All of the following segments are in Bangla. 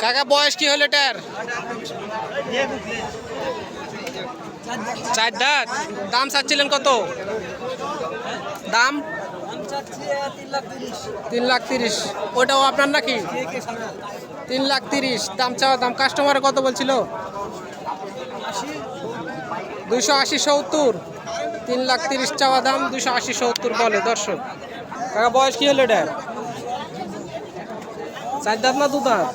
কাকা বয়স কি হলো এটার? 4 দাঁত। দাম চাচ্ছিলেন কত? দাম 3,30,000। ওটাও আপনার নাকি? 3,30,000 দাম চাওয়া দাম। কাস্টমারে কত বলছিল? 280, 70। 3,30,000 চাওয়া দাম, 280, 70 বলে দর্শক। কাকা বয়স কি হলো এটার? 4 দাঁত না 2 দাঁত?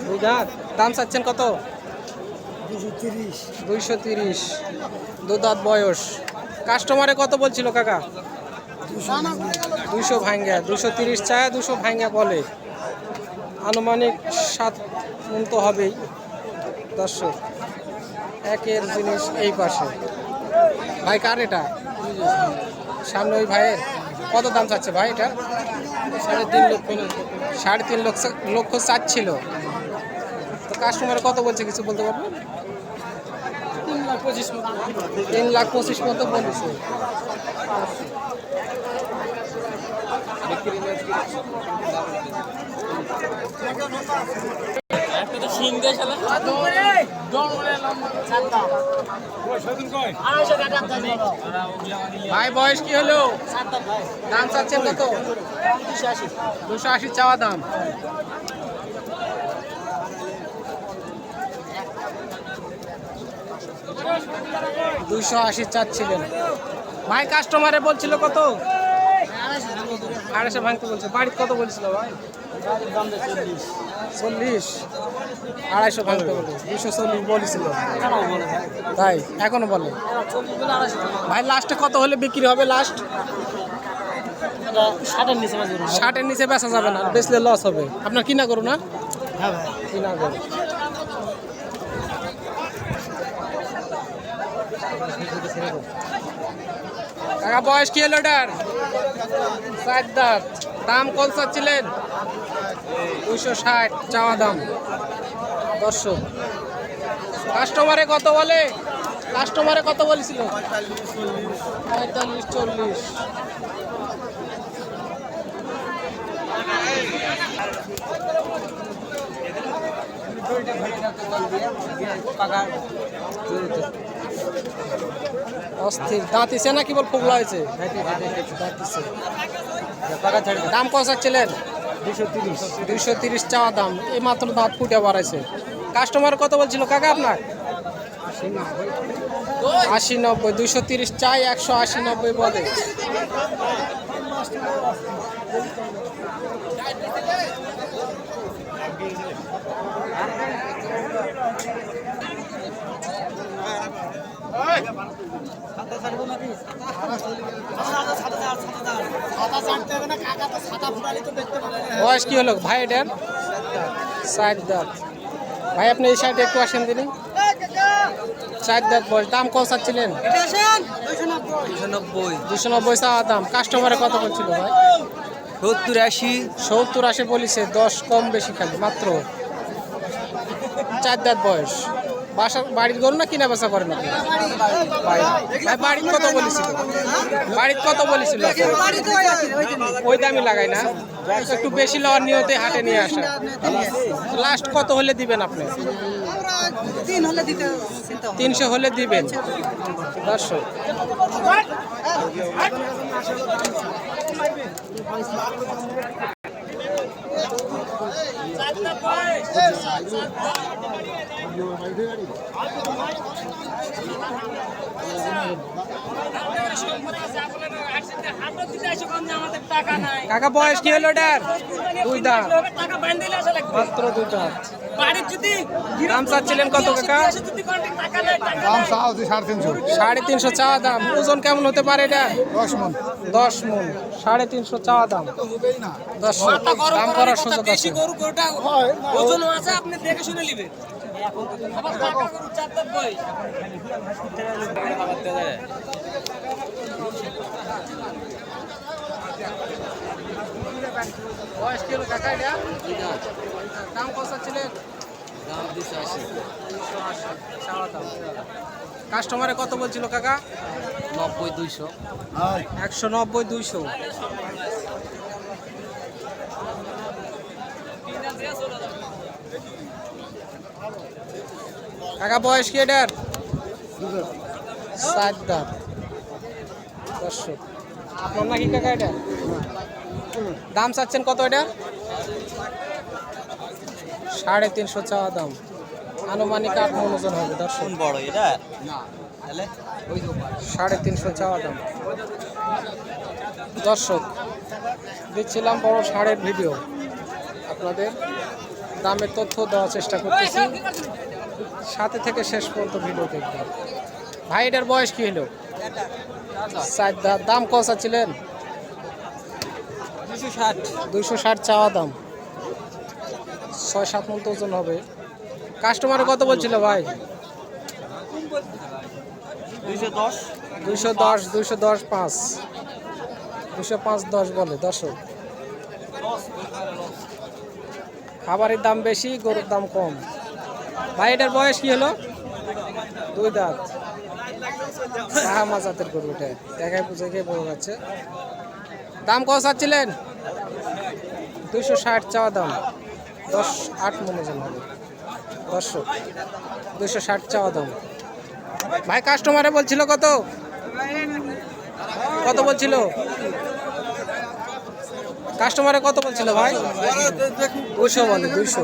2 দাঁত। দাম চাচ্ছেন কত? 230। 2 দাঁত বয়স। কাস্টমারে কত বলছিল কাকা? 200 ভাঙ্গা। 230 চায়, 200 ভাঙ্গা বলে। আনুমানিক 7 মণ তো হবেই দর্শক। একের জিনিস এই পাশে। ভাই কার এটা? সামনে ওই ভাইয়ের। কত দাম চাচ্ছে ভাই এটা? 3.5 লক্ষ চাচ্ছিল। তো কাস্টমার কত বলছে কিছু বলতে পারবেন? 3,25,000 মতো বলেছে। ভাই বয়স কি হলো? দাম চাচ্ছেন কত? 280 চাওয়া দাম। $280 চাচ্ছিলেন ভাই। কাস্টমারে বলছিল কত? 250 ভাঙতে বলছে। বাড়িতে কত বলছিল ভাই? 40। 250 ভাঙতে বলে 240 বলেছিল ভাই। এখনো বলে ভাই। লাস্টে কত হলে বিক্রি হবে? লাস্ট 60-এর নিচে বেচা যাবে না, বেচলে লস হবে। আপনার কিনা করো না? কিনা করো। কাকা বয়স কি হলো এটার? 4 দাঁত। দাম কত চাচ্ছিলেন? 260 চাওয়া দাম দর্শক। কাস্টমারে কত বলে? কাস্টমারে কত বলেছিল? 45-40। অস্থির। দাঁতিছে না কেবল ফোগলা হয়েছে? দাম কত চাচ্ছিলেন? 230 চাওয়া দাম। এই মাত্র দাঁত ফুটে বাড়াইছে। কাস্টমার কত বলছিল কাকা আপনার? 80-90। 230 চাই, 180-90 বলে। বয়স কি হলো ভাই এটার? 4 দাঁত। ভাই আপনি এই সাইডে একটু আসেন দিনই। 4 দাঁত বয়স। দাম কত চাচ্ছিলেন? 290 চাওয়া দাম। কাস্টমারে কত বলছিল ভাই? 70-80 বলেছে। 10 কম বেশি খালি মাত্র। 4 দাঁত বয়স। বাড়ির গরু না কিনা বেচা করেন আপনি? ভাই বাড়ির কত বলেছিল? বাড়ির কত বলেছিল? ওই দামই লাগাই না, একটু বেশি লওয়ার নিয়তে হাটে নিয়ে আসা। লাস্ট কত হলে দিবেন আপনি? 300 হলে দিবেন দর্শক। কাকা বয়স কি হলো এটার? 2 দাঁত মাত্র। 2 দাঁত। দাম চাচ্ছিলেন কত কাকা? 350 চাওয়া দাম। ওজন কেমন হতে পারে এটা? 10 মণ। 350 চাওয়া দাম। 10 দাম করার সুযোগ আছে। বয়স কি হলো কাকা এটা? দাম কত ছিলেন? দাম 280 চাওয়া দাম। কাস্টমারে কত বলছিল কাকা? 90-200। 190-200। কাকা বয়স কি এটার? 7 দাঁত। দর্শক আপনার নাকি কাকা এটা? দাম চাচ্ছেন কত এটা? 350 চাওয়া দাম। আনুমানিক 8 মণ ওজন হবে দর্শক। বড় এটা 350 চাওয়া দাম। দর্শক দিচ্ছিলাম বড় ষাঁড়ের ভিডিও, আপনাদের দামের তথ্য দেওয়ার চেষ্টা করতেছি, সাথে থেকে শেষ পর্যন্ত ভিডিও দেখবেন। ভাই এটার বয়স কি হলো? 4 দাঁত। দাম কত ছিলেন? 260 চাওয়া দাম। 6-7 মণ ওজন হবে। কাস্টমারে কত বলছিল ভাই? 210 210 5 205 10 বলে দর্শক। খাবারের দাম বেশি, গরুর দাম কম। ভাই এটার বয়স কি হলো? 2 দাঁত। জাতের গরু এটা, দেখায় বুঝে গিয়ে বড় যাচ্ছে। দাম কত চাচ্ছিলেন? 260 চাওয়া দাম। 8 মণ ওজন হবে দর্শক। 260 চাওয়া দাম। ভাই কাস্টমারে বলছিল কত? কত বলছিল কাস্টমারে? কত বলছিল ভাই? 200 বলে। 200।